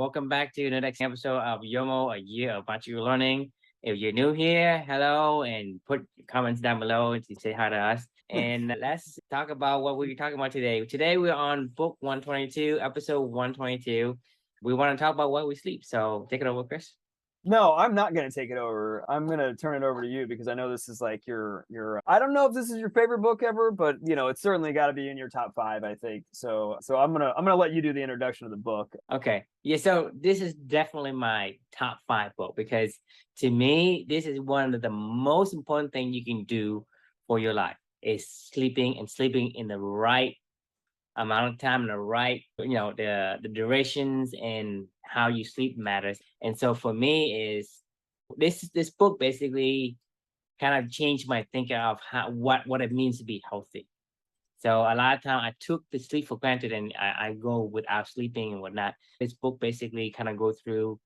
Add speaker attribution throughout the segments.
Speaker 1: welcome back to the next episode of YOML, a year of material learning. If you're new here, hello, and put comments down below to say hi to us. And let's talk about what we're talking about today. Today, we're on book 122, episode 122. We want to talk about why we sleep. So take it over, Chris.
Speaker 2: No, I'm not going to take it over. I'm going to turn it over to you because I know this is like your I don't know if this is your favorite book ever, but it's certainly got to be in your top 5, I think. So I'm going to let you do the introduction of the book.
Speaker 1: Okay. Yeah, so this is definitely my top 5 book because to me, this is one of the most important things you can do for your life is sleeping and sleeping in the right amount of time, the right, the durations and how you sleep matters. And so for me is this book basically kind of changed my thinking of what it means to be healthy. So a lot of time I took the sleep for granted and I go without sleeping and whatnot. This book basically kind of go through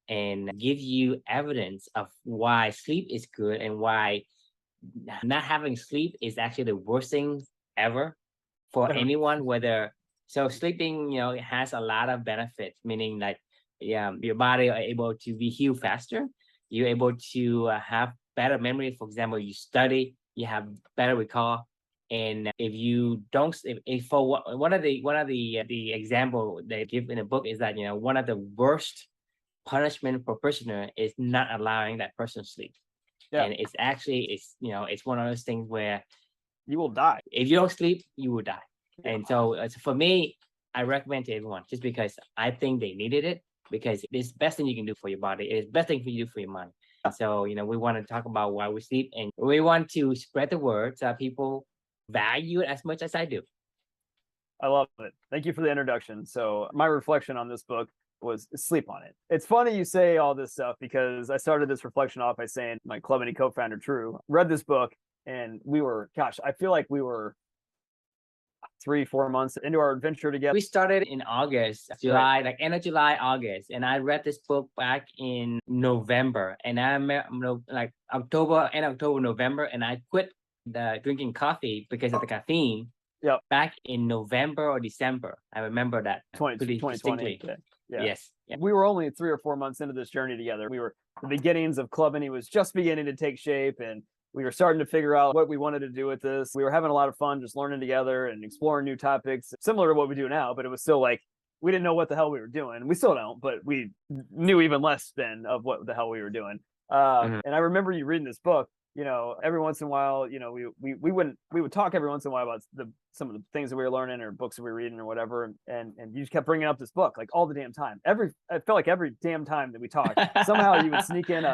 Speaker 1: and give you evidence of why sleep is good and why not having sleep is actually the worst thing ever for anyone, whether so sleeping, it has a lot of benefits, meaning like your body are able to be healed faster. You're able to have better memory. For example, you study, you have better recall. And if you don't, if for one of the example they give in the book is that one of the worst punishment for prisoner is not allowing that person to sleep. Yeah. And it's actually it's one of those things where
Speaker 2: you will die.
Speaker 1: If you don't sleep, you will die. And so for me, I recommend to everyone just because I think they needed it because it's the best thing you can do for your body. It's the best thing for you to do for your mind. So, we want to talk about why we sleep and we want to spread the word so that people value it as much as I do.
Speaker 2: I love it. Thank you for the introduction. So my reflection on this book was sleep on it. It's funny you say all this stuff because I started this reflection off by saying my Club Any co-founder, True, read this book and I feel like we were 3-4 months into our adventure together.
Speaker 1: We started in August, July, like end of July, August. And I read this book back in November. And I remember like end of October, November. And I quit drinking coffee because of the caffeine.
Speaker 2: Yep.
Speaker 1: Back in November or December. I remember that
Speaker 2: 2020.
Speaker 1: Yeah. Yes. Yeah.
Speaker 2: We were only 3 or 4 months into this journey together. We were the beginnings of Club Any was just beginning to take shape and we were starting to figure out what we wanted to do with this. We were having a lot of fun just learning together and exploring new topics, similar to what we do now, but it was still like, we didn't know what the hell we were doing. We still don't, but we knew even less then of what the hell we were doing. And I remember you reading this book, every once in a while, we would talk every once in a while about some of the things that we were learning or books that we were reading or whatever. And you just kept bringing up this book, like all the damn time. I felt like every damn time that we talked, somehow you would sneak in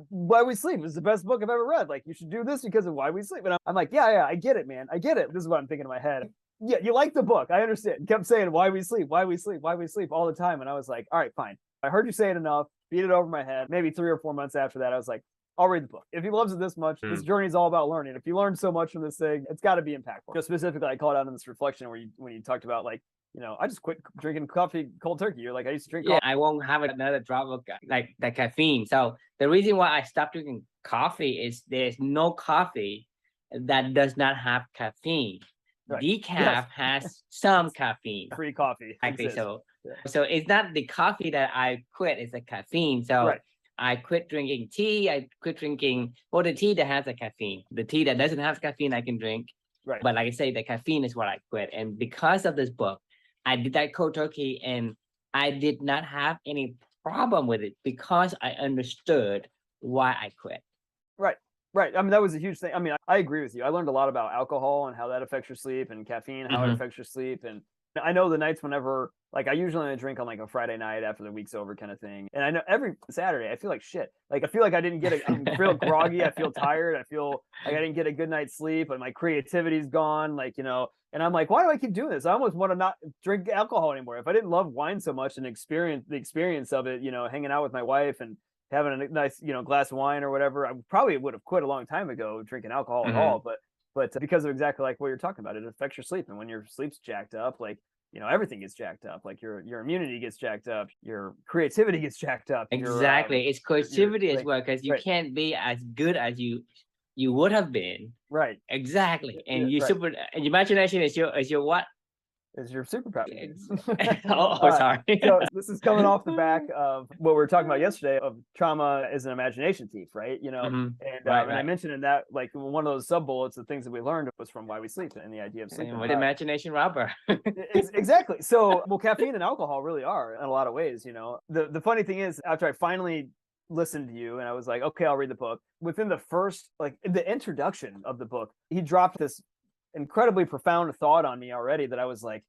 Speaker 2: Why We Sleep is the best book I've ever read. Like, you should do this because of Why We Sleep. And I'm like, yeah, I get it, man. I get it. This is what I'm thinking in my head. Yeah, you like the book. I understand. You kept saying Why We Sleep, Why We Sleep, Why We Sleep all the time. And I was like, all right, fine. I heard you say it enough, beat it over my head. Maybe 3 or 4 months after that, I was like, I'll read the book. If he loves it this much, this journey is all about learning. If you learn so much from this thing, it's got to be impactful. Just specifically, I called out in this reflection when you talked about like, I just quit drinking coffee cold turkey. You're like, I used to drink coffee.
Speaker 1: I won't have another drop of like that caffeine. So the reason why I stopped drinking coffee is there's no coffee that does not have caffeine. Right. Decaf has some caffeine.
Speaker 2: Free coffee.
Speaker 1: Exactly. So it's not the coffee that I quit, it's the caffeine. So I quit drinking tea. I quit drinking the tea that has the caffeine. The tea that doesn't have caffeine, I can drink. Right. But like I say, the caffeine is what I quit. And because of this book, I did that cold turkey and I did not have any problem with it because I understood why I quit.
Speaker 2: Right. I mean, that was a huge thing. I mean, I agree with you. I learned a lot about alcohol and how that affects your sleep and caffeine, how it affects your sleep. And I know the nights whenever, like I usually only drink on like a Friday night after the week's over kind of thing. And I know every Saturday I feel like shit. Like I feel like I didn't get I'm real groggy. I feel tired. I feel like I didn't get a good night's sleep and my creativity's gone. Like, and I'm like, why do I keep doing this? I almost want to not drink alcohol anymore. If I didn't love wine so much and experience the experience of it, hanging out with my wife and having a nice, glass of wine or whatever, I probably would have quit a long time ago drinking alcohol at all. But because of exactly like what you're talking about, it affects your sleep. And when your sleep's jacked up, like, everything gets jacked up. Like your immunity gets jacked up, your creativity gets jacked up.
Speaker 1: Exactly. It's creativity as well, because you can't be as good as you would have been.
Speaker 2: Right.
Speaker 1: Exactly. And and your imagination is your what?
Speaker 2: is your superpower.
Speaker 1: Oh, sorry.
Speaker 2: So this is coming off the back of what we were talking about yesterday of trauma is an imagination thief, right?
Speaker 1: Mhm.
Speaker 2: And
Speaker 1: Right,
Speaker 2: and I
Speaker 1: right.
Speaker 2: mentioned in that, like one of those sub bullets, the things that we learned was from Why We Sleep and the idea of sleeping.
Speaker 1: And with imagination robber.
Speaker 2: Exactly. So, well, caffeine and alcohol really are in a lot of ways. The funny thing is, after I finally listened to you and I was like, okay, I'll read the book. Within the first, like the introduction of the book, he dropped this incredibly profound thought on me already that I was like,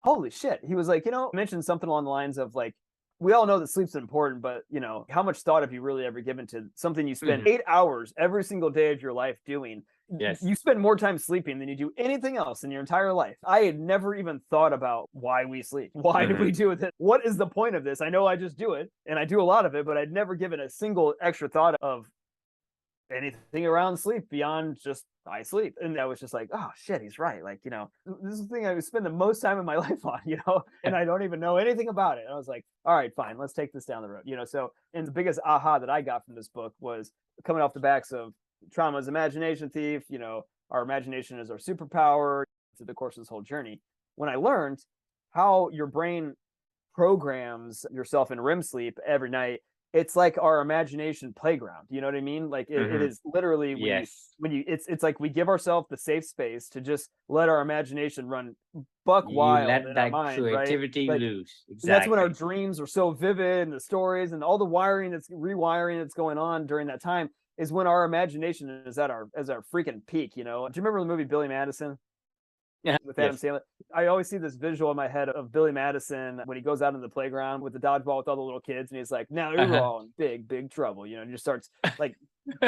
Speaker 2: holy shit. He was like, mentioned something along the lines of like, we all know that sleep's important, but how much thought have you really ever given to something you spend
Speaker 1: Mhm.
Speaker 2: 8 hours every single day of your life doing?
Speaker 1: Yes.
Speaker 2: You spend more time sleeping than you do anything else in your entire life. I had never even thought about why we sleep. Why do we do it? What is the point of this? I know I just do it and I do a lot of it, but I'd never given a single extra thought of anything around sleep beyond just I sleep. And I was just like, oh shit, he's right. Like, this is the thing I would spend the most time in my life on, and I don't even know anything about it. And I was like, all right, fine, let's take this down the road. So, and the biggest aha that I got from this book was coming off the backs of trauma's imagination thief, our imagination is our superpower through the course of this whole journey. When I learned how your brain programs yourself in REM sleep every night, it's like our imagination playground. You know what I mean? Like it is literally
Speaker 1: Yes.
Speaker 2: it's like we give ourselves the safe space to just let our imagination run buck
Speaker 1: You
Speaker 2: wild
Speaker 1: let
Speaker 2: in our
Speaker 1: that
Speaker 2: mind, right?
Speaker 1: creativity
Speaker 2: Like
Speaker 1: loose.
Speaker 2: that's when our
Speaker 1: Exactly.
Speaker 2: dreams are so vivid and the stories and all the rewiring that's going on during that time is when our imagination is at our freaking peak. Do you remember the movie Billy Madison
Speaker 1: Yeah.
Speaker 2: with Adam
Speaker 1: Yes.
Speaker 2: Sandler? I always see this visual in my head of Billy Madison when he goes out in the playground with the dodgeball with all the little kids, and he's like, "Now you're
Speaker 1: Uh-huh.
Speaker 2: all in big, big trouble," and just starts like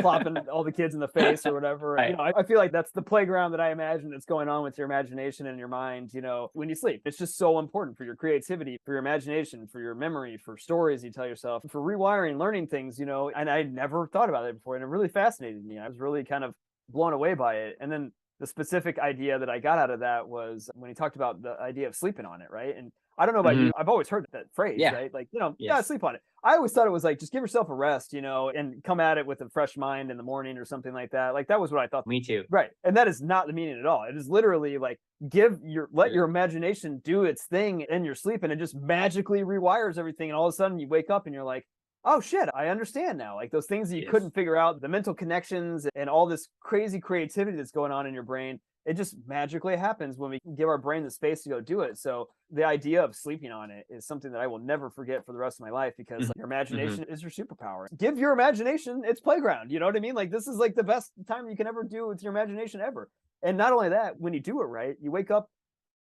Speaker 2: plopping all the kids in the face or whatever.
Speaker 1: Right.
Speaker 2: I feel like that's the playground that I imagine that's going on with your imagination and your mind, when you sleep. It's just so important for your creativity, for your imagination, for your memory, for stories you tell yourself, for rewiring, learning things, and I never thought about it before. And it really fascinated me. I was really kind of blown away by it. And then the specific idea that I got out of that was when he talked about the idea of sleeping on it, right? And I don't know about
Speaker 1: Mhm.
Speaker 2: you, I've always heard that phrase,
Speaker 1: Yeah.
Speaker 2: right? Like,
Speaker 1: Yes.
Speaker 2: sleep on it. I always thought it was like, just give yourself a rest, and come at it with a fresh mind in the morning or something like that. Like, that was what I thought.
Speaker 1: Me too.
Speaker 2: Right. And that is not the meaning at all. It is literally like, let your imagination do its thing in your sleep, and it just magically rewires everything. And all of a sudden you wake up and you're like, oh shit, I understand now. Like those things that you
Speaker 1: Yes.
Speaker 2: couldn't figure out, the mental connections and all this crazy creativity that's going on in your brain, it just magically happens when we give our brain the space to go do it. So the idea of sleeping on it is something that I will never forget for the rest of my life, because
Speaker 1: Mhm.
Speaker 2: your
Speaker 1: Mhm.
Speaker 2: imagination is your superpower. Give your imagination its playground. You know what I mean? Like this is like the best time you can ever do with your imagination ever. And not only that, when you do it right, you wake up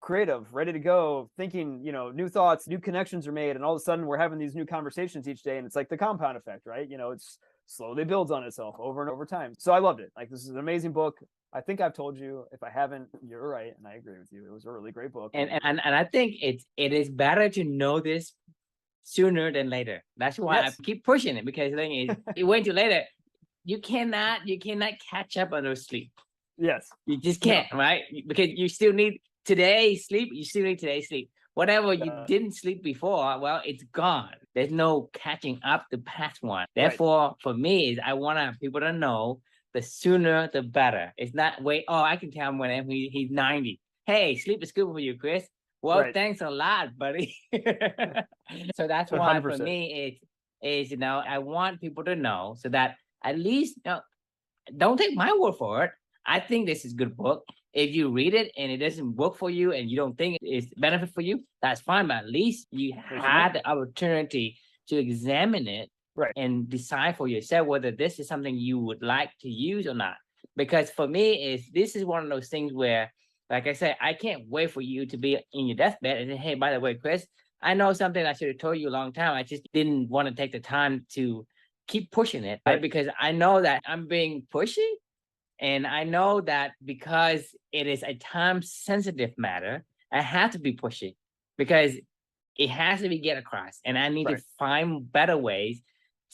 Speaker 2: creative, ready to go, thinking, new thoughts, new connections are made, and all of a sudden we're having these new conversations each day, and it's like the compound effect, right? It's slowly builds on itself over and over time. So I loved it. Like this is an amazing book. I think I've told you. If I haven't, you're right, and I agree with you. It was a really great book.
Speaker 1: And I think it is better to know this sooner than later. That's why I keep pushing it, because the thing is, you wait till later, you cannot catch up on those sleep.
Speaker 2: Yes.
Speaker 1: You just can't, right? Because you still need today's sleep. You still need today's sleep. Whatever you didn't sleep before, well, it's gone. There's no catching up the past one. Therefore, for me, is I want people to know the sooner the better. It's not wait. Oh, I can tell him when he's 90. Hey, sleep is good for you, Chris. Well, thanks a lot, buddy. So that's why
Speaker 2: 100%.
Speaker 1: for me is I want people to know, so that at least don't take my word for it. I think this is a good book. If you read it and it doesn't work for you and you don't think it's benefit for you, that's fine. But at least you had the opportunity to examine it and decide for yourself whether this is something you would like to use or not. Because for me, this is one of those things where, like I said, I can't wait for you to be in your deathbed and say, hey, by the way, Chris, I know something I should have told you a long time. I just didn't want to take the time to keep pushing it, right? Because I know that I'm being pushy. And I know that because it is a time-sensitive matter, I have to be pushing, because it has to be get across. And I need to find better ways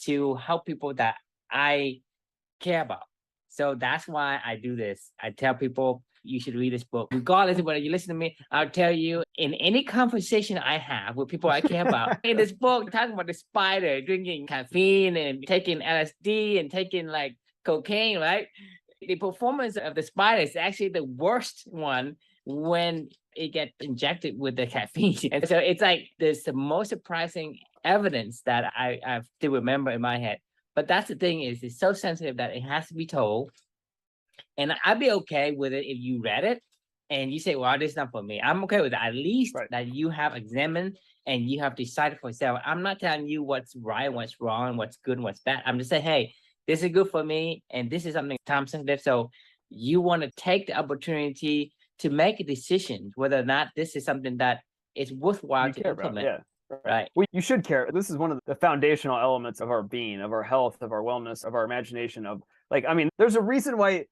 Speaker 1: to help people that I care about. So that's why I do this. I tell people you should read this book. Regardless of whether you listen to me, I'll tell you in any conversation I have with people I care about. In this book, talking about the spider drinking caffeine and taking LSD and taking like cocaine, right? The performance of the spider is actually the worst one when it gets injected with the caffeine. And so it's like there's the most surprising evidence that I still remember in my head. But that's the thing is it's so sensitive that it has to be told. And I'd be okay with it if you read it and you say, well, this is not for me. I'm okay with that. At least that you have examined and you have decided for yourself. I'm not telling you what's right, what's wrong, what's good, and what's bad. I'm just saying, hey, this is good for me. And this is something time sensitive. So you want to take the opportunity to make a decision whether or not this is something that is worthwhile to implement. Right.
Speaker 2: Well, you should care. This is one of the foundational elements of our being, of our health, of our wellness, of our imagination, of like, I mean, there's a reason why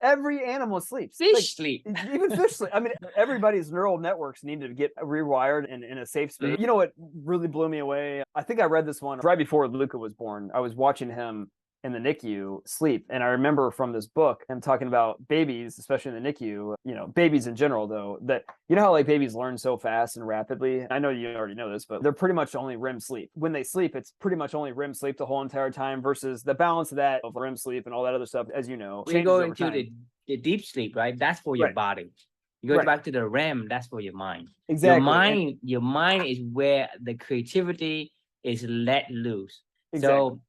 Speaker 2: every animal sleeps.
Speaker 1: Fish sleep.
Speaker 2: Even fish sleep. I mean, everybody's neural networks need to get rewired in a safe space. You know what really blew me away? I think I read this one right before Luca was born. I was watching him in the NICU sleep. And I remember from this book, him talking about babies, especially in the NICU, you know, babies in general, though, that, you know how like babies learn so fast and rapidly? I know you already know this, but they're pretty much only REM sleep. When they sleep, it's pretty much only REM sleep the whole entire time versus the balance of that of REM sleep and all that other stuff, as you know.
Speaker 1: We go into the deep sleep, right? That's for your body. You go back to the REM, that's for your mind.
Speaker 2: Exactly.
Speaker 1: Your mind is where the creativity is let loose.
Speaker 2: Exactly.
Speaker 1: So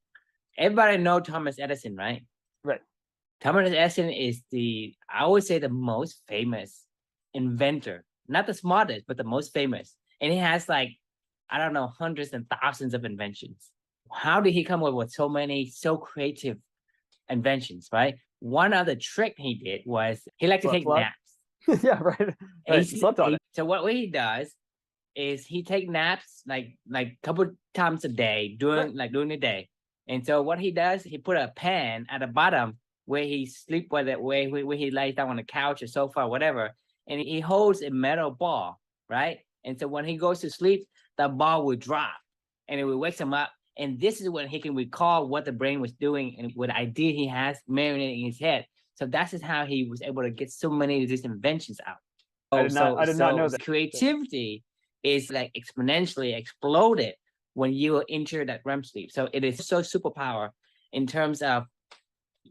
Speaker 1: everybody know Thomas Edison, right?
Speaker 2: Right.
Speaker 1: Thomas Edison is I would say the most famous inventor, not the smartest, but the most famous. And he has like, I don't know, hundreds and thousands of inventions. How did he come up with so many, so creative inventions, right? One other trick he did was he liked to take naps.
Speaker 2: Yeah, right.
Speaker 1: He slept on it. So what he does is he take naps like a couple times a day during the day. And so what he does, he put a pan at the bottom where he sleep where he lays down on the couch or sofa or whatever, and he holds a metal ball, right? And so when he goes to sleep, the ball will drop, and it will wake him up. And this is when he can recall what the brain was doing and what idea he has marinating in his head. So that's just how he was able to get so many of these inventions out.
Speaker 2: I did not know that.
Speaker 1: Creativity is like exponentially exploded when you enter that REM sleep. So it is so superpower in terms of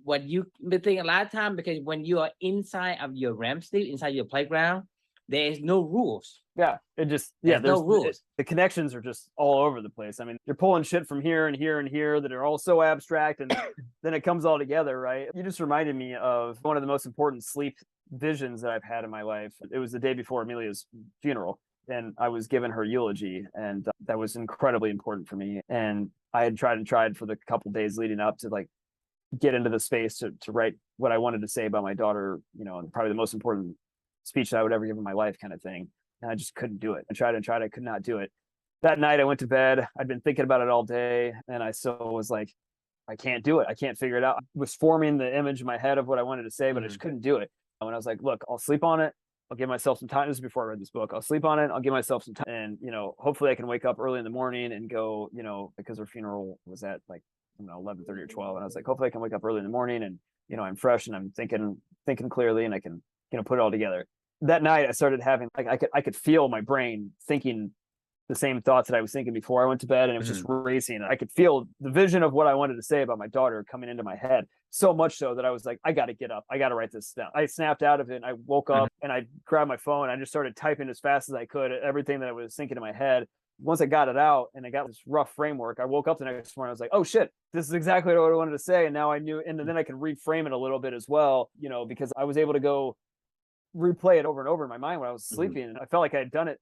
Speaker 1: what you think a lot of time, because when you are inside of your REM sleep, inside your playground, there is no rules.
Speaker 2: Yeah, it just there's
Speaker 1: no rules.
Speaker 2: The connections are just all over the place. I mean, you're pulling shit from here and here and here that are all so abstract, and then it comes all together, right? You just reminded me of one of the most important sleep visions that I've had in my life. It was the day before Amelia's funeral, and I was given her eulogy, and that was incredibly important for me. And I had tried for the couple days leading up to like get into the space to write what I wanted to say about my daughter, you know, and probably the most important speech that I would ever give in my life, kind of thing. And I just couldn't do it. I tried and tried, I could not do it. That night I went to bed. I'd been thinking about it all day, and I still was like, I can't do it. I can't figure it out. I was forming the image in my head of what I wanted to say, but I just couldn't do it. And I was like, look, I'll sleep on it. I'll give myself some time. This is before I read this book. I'll sleep on it. I'll give myself some time. And, you know, hopefully I can wake up early in the morning and go, you know, because her funeral was at like, you know, 11:30 or 12. And I was like, hopefully I can wake up early in the morning and, you know, I'm fresh and I'm thinking clearly, and I can, you know, put it all together. That night I started having, like, I could feel my brain thinking the same thoughts that I was thinking before I went to bed, and it was just racing. I could feel the vision of what I wanted to say about my daughter coming into my head, so much so that I was like, I got to get up. I got to write this down. I snapped out of it, and I woke up and I grabbed my phone. And I just started typing as fast as I could everything that I was thinking in my head. Once I got it out and I got this rough framework, I woke up the next morning. I was like, oh shit, this is exactly what I wanted to say. And now I knew, and then I could reframe it a little bit as well, you know, because I was able to go replay it over and over in my mind when I was sleeping. And I felt like I had done it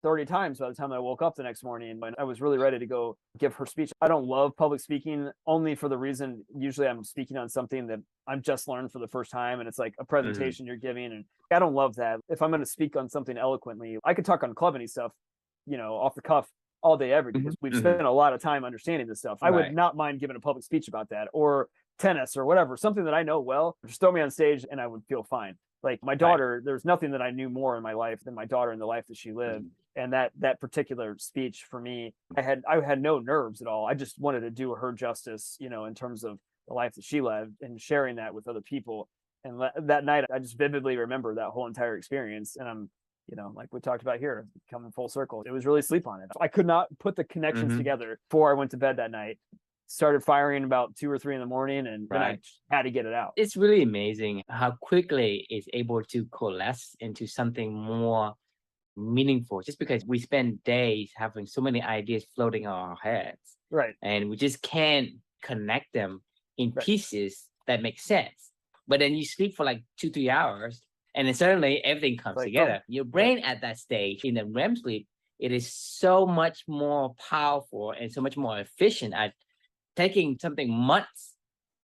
Speaker 2: 30 times by the time I woke up the next morning, and I was really ready to go give her speech. I don't love public speaking, only for the reason usually I'm speaking on something that I'm just learned for the first time, and it's like a presentation you're giving, and I don't love that. If I'm going to speak on something eloquently, I could talk on clubbing stuff, you know, off the cuff all day, every day. We've spent a lot of time understanding this stuff. I would not mind giving a public speech about that, or tennis or whatever, something that I know well. Just throw me on stage and I would feel fine. Like my daughter, there's nothing that I knew more in my life than my daughter and the life that she lived. And that particular speech for me, I had no nerves at all. I just wanted to do her justice, you know, in terms of the life that she lived and sharing that with other people. And that night, I just vividly remember that whole entire experience. And I'm, you know, like we talked about here, coming full circle, it was really sleep on it. I could not put the connections together before I went to bed that night started firing about 2 or 3 in the morning, and then I had to get it out.
Speaker 1: It's really amazing how quickly it's able to coalesce into something more meaningful, just because we spend days having so many ideas floating in our heads,
Speaker 2: Right.
Speaker 1: and we just can't connect them in
Speaker 2: Right.
Speaker 1: pieces that make sense. But then you sleep for like 2-3 hours, and then suddenly everything comes
Speaker 2: Like,
Speaker 1: together. Your brain at that stage in the REM sleep, it is so much more powerful and so much more efficient at taking something months,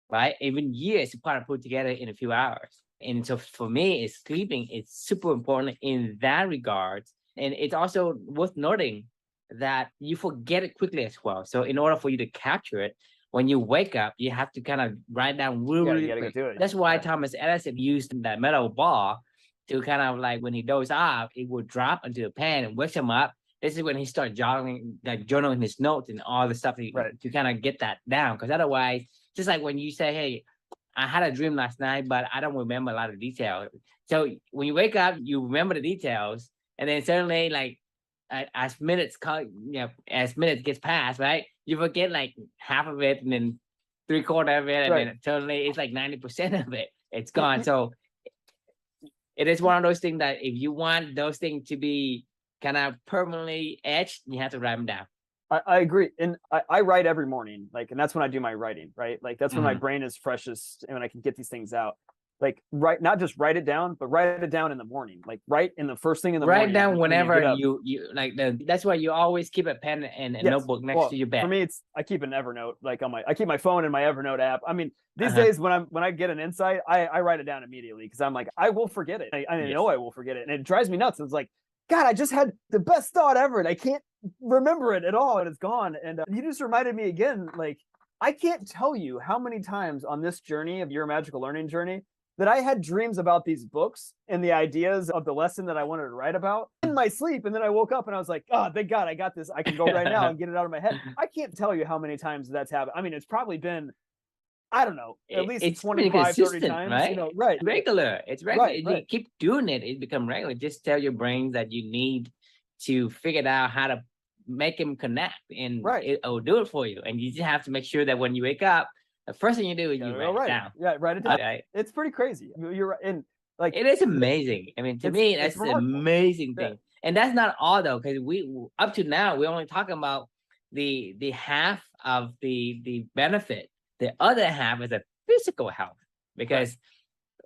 Speaker 1: right? Even years to kind of put together in a few hours. And so for me, it's sleeping is super important in that regard. And it's also worth noting that you forget it quickly as well. So in order for you to capture it, when you wake up, you have to kind of write down really,
Speaker 2: Yeah, you
Speaker 1: really
Speaker 2: gotta
Speaker 1: quick.
Speaker 2: get to it.
Speaker 1: That's why
Speaker 2: Yeah.
Speaker 1: Thomas Edison used that metal ball to kind of like when he dozed off, it would drop into the pan and wakes him up. This is when he started journaling his notes and all the stuff
Speaker 2: Right.
Speaker 1: to kind of get that down. Because otherwise, just like when you say, hey, I had a dream last night, but I don't remember a lot of details. So when you wake up, you remember the details, and then suddenly, like as as minutes gets past, right? You forget like half of it, and then 3/4 of it, and
Speaker 2: Right.
Speaker 1: then totally it's like 90% of it. It's
Speaker 2: Y-
Speaker 1: gone.
Speaker 2: y-
Speaker 1: So it is one of those things that if you want those things to be kind of permanently etched, you have to write them down.
Speaker 2: I agree. And I write every morning, like, and that's when I do my writing, right? Like, that's when my
Speaker 1: Mhm.
Speaker 2: brain is freshest and when I can get these things out. Like, not just write it down, but write it down in the morning. Like, write in the first thing in the
Speaker 1: Write
Speaker 2: morning
Speaker 1: down
Speaker 2: when you
Speaker 1: whenever
Speaker 2: get up.
Speaker 1: you like that's why you always keep a pen and a
Speaker 2: Yes.
Speaker 1: notebook next
Speaker 2: Well,
Speaker 1: to your
Speaker 2: for
Speaker 1: bed.
Speaker 2: me, it's I keep an Evernote, like I keep my phone in my Evernote app. I mean, these
Speaker 1: Uh-huh.
Speaker 2: days when I get an insight, I write it down immediately because I'm like, I will forget it. I
Speaker 1: Yes.
Speaker 2: know I will forget it, and it drives me nuts. It's like, God, I just had the best thought ever, and I can't remember it at all, and it's gone. And you just reminded me again, like, I can't tell you how many times on this journey of your magical learning journey that I had dreams about these books and the ideas of the lesson that I wanted to write about in my sleep. And then I woke up and I was like, oh, thank God I got this. I can go right now and get it out of my head. I can't tell you how many times that's happened. I mean, it's probably been, I don't know, at least
Speaker 1: It's pretty
Speaker 2: 25, 30
Speaker 1: consistent,
Speaker 2: times,
Speaker 1: right?
Speaker 2: right.
Speaker 1: Regular. It's regular.
Speaker 2: Right,
Speaker 1: You
Speaker 2: right.
Speaker 1: keep doing it, it become regular. Just tell your brain that you need to figure out how to make them connect, and
Speaker 2: Right.
Speaker 1: it'll do it for you. And you just have to make sure that when you wake up, the first thing you do is you write it down.
Speaker 2: Yeah, write it down.
Speaker 1: Okay.
Speaker 2: It's pretty crazy. You're right. And like,
Speaker 1: It is amazing. I mean, to me,
Speaker 2: it's
Speaker 1: that's the
Speaker 2: remarkable.
Speaker 1: amazing
Speaker 2: Yeah.
Speaker 1: thing. And that's not all though, because we up to now we're only talking about the half of the benefit. The other half is a physical health, because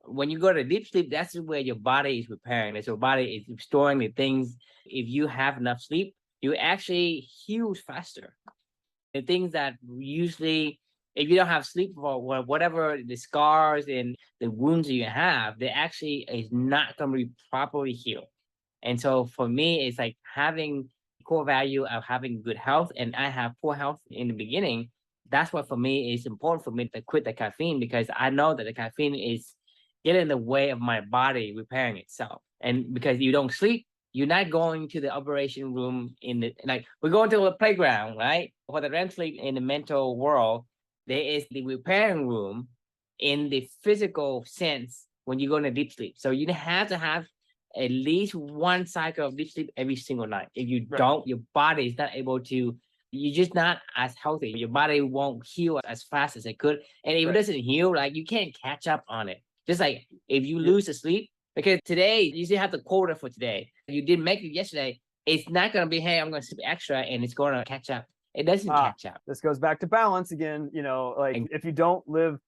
Speaker 1: when you go to deep sleep, that's where your body is repairing. That's your body is restoring the things. If you have enough sleep, you actually heal faster. The things that usually, if you don't have sleep for whatever the scars and the wounds that you have, they actually is not going to be properly healed. And so for me, it's like having core value of having good health, and I have poor health in the beginning. That's what for me is important for me to quit the caffeine, because I know that the caffeine is getting in the way of my body repairing itself. And because you don't sleep, you're not going to the operation room in the, like, we're going to a playground, right? For the REM sleep in the mental world, there is the repairing room in the physical sense when you go into deep sleep. So you have to have at least one cycle of deep sleep every single night. If you don't, your body is not able to, you're just not as healthy. Your body won't heal as fast as it could. And if it doesn't heal, like, you can't catch up on it. Just like if you lose the sleep, because today you still have the quota for today. You didn't make it yesterday. It's not going to be, hey, I'm going to sleep extra and it's going to catch up. It doesn't catch up.
Speaker 2: This goes back to balance again. Like, if you don't live,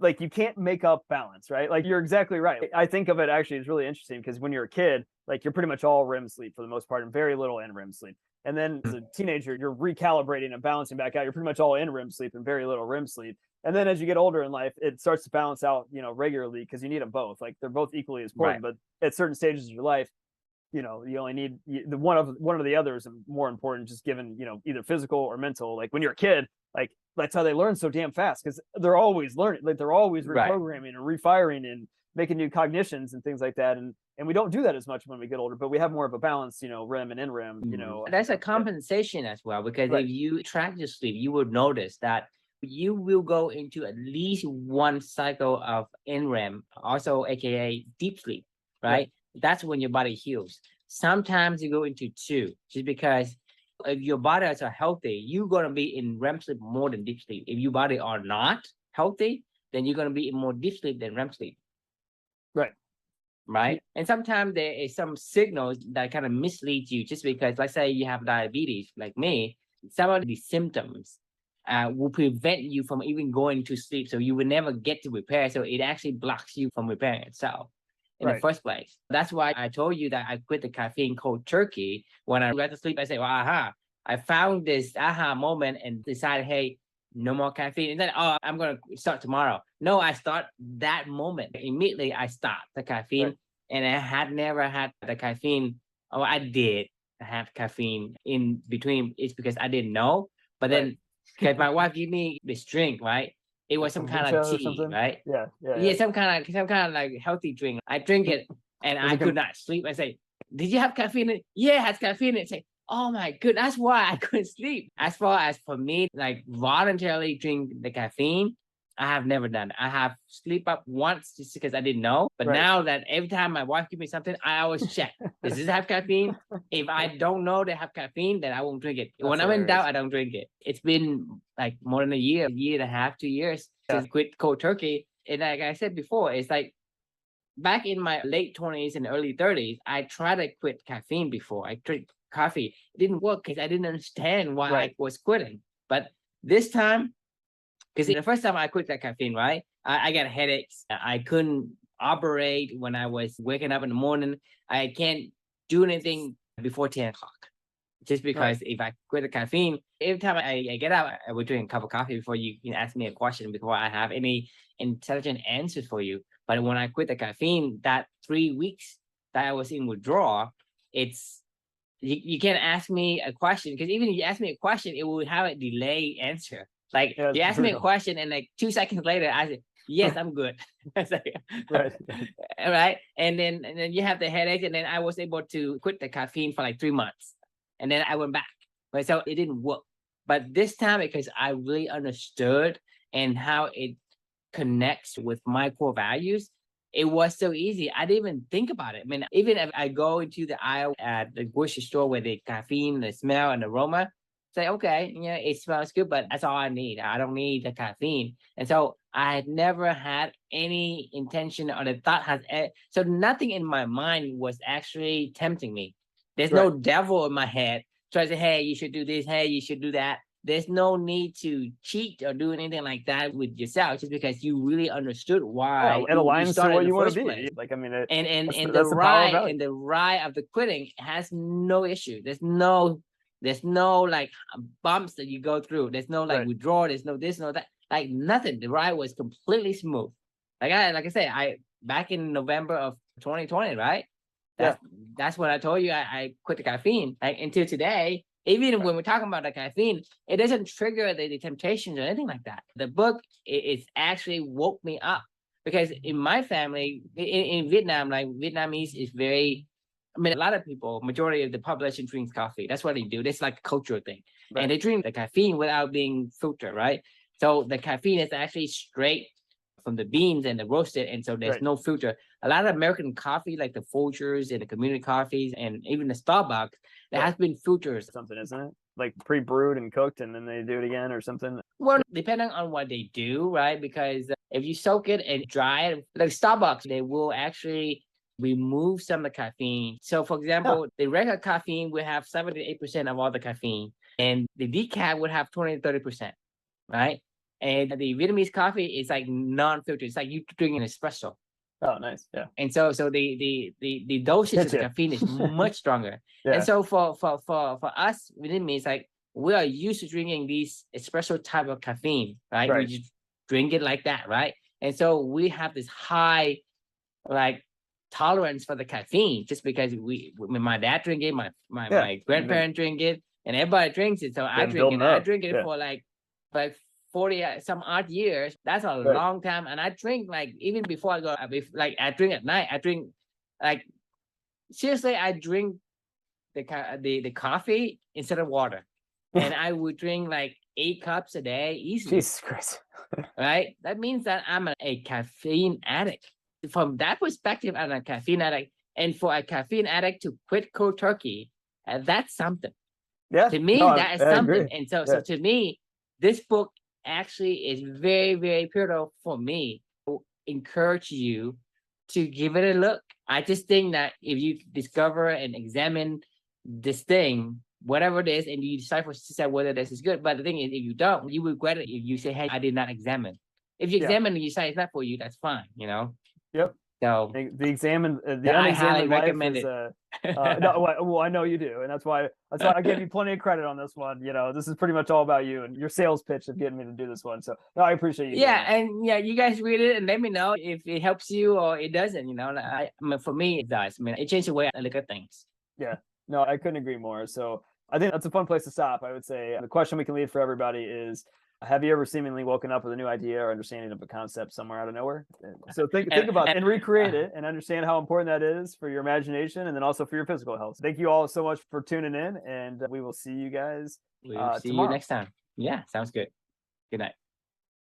Speaker 2: like, you can't make up balance, right? Like, you're exactly right. I think of it actually as really interesting because when you're a kid, like, you're pretty much all REM sleep for the most part and very little NREM sleep. And then as a teenager, you're recalibrating and balancing back out. You're pretty much all in REM sleep and very little REM sleep. And then as you get older in life, it starts to balance out, regularly, because you need them both. Like, they're both equally as important. But at certain stages of your life, you only need the one of the others are more important, just given, either physical or mental. Like, when you're a kid, like, that's how they learn so damn fast, because they're always learning, like, they're always reprogramming and refiring and making new cognitions and things like that. And we don't do that as much when we get older, but we have more of a balance, REM and NREM.
Speaker 1: That's a compensation as well, because if you track your sleep, you would notice that you will go into at least one cycle of NREM, also aka deep sleep, right? That's when your body heals. Sometimes you go into two, just because if your body is healthy, you're gonna be in REM sleep more than deep sleep. If your body are not healthy, then you're gonna be in more deep sleep than REM sleep.
Speaker 2: Right.
Speaker 1: Right. And sometimes there is some signals that kind of mislead you just because, let's say you have diabetes, like me, some of the symptoms will prevent you from even going to sleep. So you will never get to repair. So it actually blocks you from repairing itself in the first place. That's why I told you that I quit the caffeine cold turkey. When I went to sleep, I said, well, aha, I found this aha moment and decided, hey, no more caffeine. And then, oh, I'm going to start tomorrow. No, I start that moment. Immediately, I start the caffeine. And I had never had the caffeine. Oh, I did have caffeine in between. It's because I didn't know. But then, because my wife gave me this drink, right? It was some kind of tea, right? Yeah, some kind of like healthy drink. I drink it and I could not sleep. I say, did you have caffeine in it? Yeah, it has caffeine in it. Say, oh my goodness, that's why I couldn't sleep. As far as for me, like voluntarily drink the caffeine, I have never done it. I have sleep up once just because I didn't know. But now that every time my wife gives me something, I always check. Does this have caffeine? If I don't know they have caffeine, then I won't drink it. When I'm in doubt, I don't drink it. It's been like more than a year and a half, 2 years since I quit cold turkey. And like I said before, it's like back in my late 20s and early 30s, I tried to quit caffeine before. I drank coffee. It didn't work because I didn't understand why I was quitting. But this time, because the first time I quit that caffeine, right, I got headaches. I couldn't operate when I was waking up in the morning. I can't do anything before 10 o'clock. Just because if I quit the caffeine, every time I get up, I would drink a cup of coffee before you can ask me a question, before I have any intelligent answers for you. But when I quit the caffeine, that 3 weeks that I was in withdrawal, it's you can't ask me a question, because even if you ask me a question, it will have a delayed answer. Like you ask me a question and like 2 seconds later, I say, yes, I'm good. Right. And then you have the headache. And then I was able to quit the caffeine for like 3 months. And then I went back. But so it didn't work. But this time, because I really understood and how it connects with my core values, it was so easy. I didn't even think about it. I mean, even if I go into the aisle at the grocery store with the caffeine, the smell and aroma, say, okay, yeah, it smells good, but that's all I need. I don't need the caffeine. And so I had never had any intention or the thought so nothing in my mind was actually tempting me. There's no devil in my head trying to say, hey, you should do this. Hey, you should do that. There's no need to cheat or do anything like that with yourself, just because you really understood why
Speaker 2: it aligns to what you want to be.
Speaker 1: Place.
Speaker 2: Like, I mean,
Speaker 1: and the ride of the quitting has no issue. There's no like bumps that you go through. There's no like withdrawal. There's no this, no that. Like nothing. The ride was completely smooth. Like I said, I back in November of 2020, right? That's when I told you I quit the caffeine. Like until today, even when we're talking about the caffeine, it doesn't trigger the temptations or anything like that. The book it's actually woke me up, because in my family in Vietnam, like Vietnamese is very. I mean, a lot of people, majority of the population drinks coffee. That's what they do. It's like a cultural thing. And they drink the caffeine without being filtered, right? So the caffeine is actually straight from the beans and the roasted. And so there's no filter. A lot of American coffee, like the Folgers and the community coffees and even the Starbucks, there has been filters.
Speaker 2: Something, isn't it? Like pre-brewed and cooked, and then they do it again or something.
Speaker 1: Well, depending on what they do, right? Because if you soak it and dry it, like Starbucks, they will actually remove some of the caffeine. So for example, the regular caffeine will have 78% of all the caffeine, and the decaf would have 20 to 30%, right? And the Vietnamese coffee is like non-filtered. It's like you drinking an espresso.
Speaker 2: Oh, nice. Yeah.
Speaker 1: And so the dosage of the caffeine is much stronger. And so for us, Vietnamese, like we are used to drinking these espresso type of caffeine, right? We just drink it like that, right? And so we have this high like tolerance for the caffeine, just because my dad drink it, my grandparents drink it, and everybody drinks it. So I drink it. I drink it for like 40 some odd years. That's a long time. And I drink like even before I go, like I drink at night. I drink like seriously. I drink the coffee instead of water, and I would drink like 8 cups a day easily.
Speaker 2: Jesus Christ!
Speaker 1: Right? That means that I'm a caffeine addict. From that perspective, I'm a caffeine addict. And for a caffeine addict to quit cold turkey, that's something.
Speaker 2: Yeah.
Speaker 1: To me,
Speaker 2: No,
Speaker 1: that is
Speaker 2: I
Speaker 1: something.
Speaker 2: agree.
Speaker 1: And so,
Speaker 2: Yeah.
Speaker 1: to me, this book actually is very, very pivotal for me. To encourage you to give it a look. I just think that if you discover and examine this thing, whatever it is, and you decide for yourself whether this is good. But the thing is, if you don't, you will regret it if you say, "Hey, I did not examine." If you
Speaker 2: Yeah.
Speaker 1: examine and you say it's not for you, that's fine, you know.
Speaker 2: Yep.
Speaker 1: So
Speaker 2: The
Speaker 1: I highly
Speaker 2: unexamined life
Speaker 1: recommend
Speaker 2: is
Speaker 1: it.
Speaker 2: no, well, I know you do, and that's why I gave you plenty of credit on this one. You know, this is pretty much all about you and your sales pitch of getting me to do this one. So no, I appreciate you doing
Speaker 1: Yeah,
Speaker 2: it.
Speaker 1: and yeah, you guys read it and let me know if it helps you or it doesn't. You know, I mean, for me, it does. I mean, it changed the way I look at things.
Speaker 2: Yeah, no, I couldn't agree more. So I think that's a fun place to stop. I would say the question we can leave for everybody is: have you ever seemingly woken up with a new idea or understanding of a concept somewhere out of nowhere? So think about it and recreate it and understand how important that is for your imagination and then also for your physical health. Thank you all so much for tuning in, and we will see you guys
Speaker 1: We'll see you
Speaker 2: tomorrow.
Speaker 1: next time. Yeah, sounds good. Good night.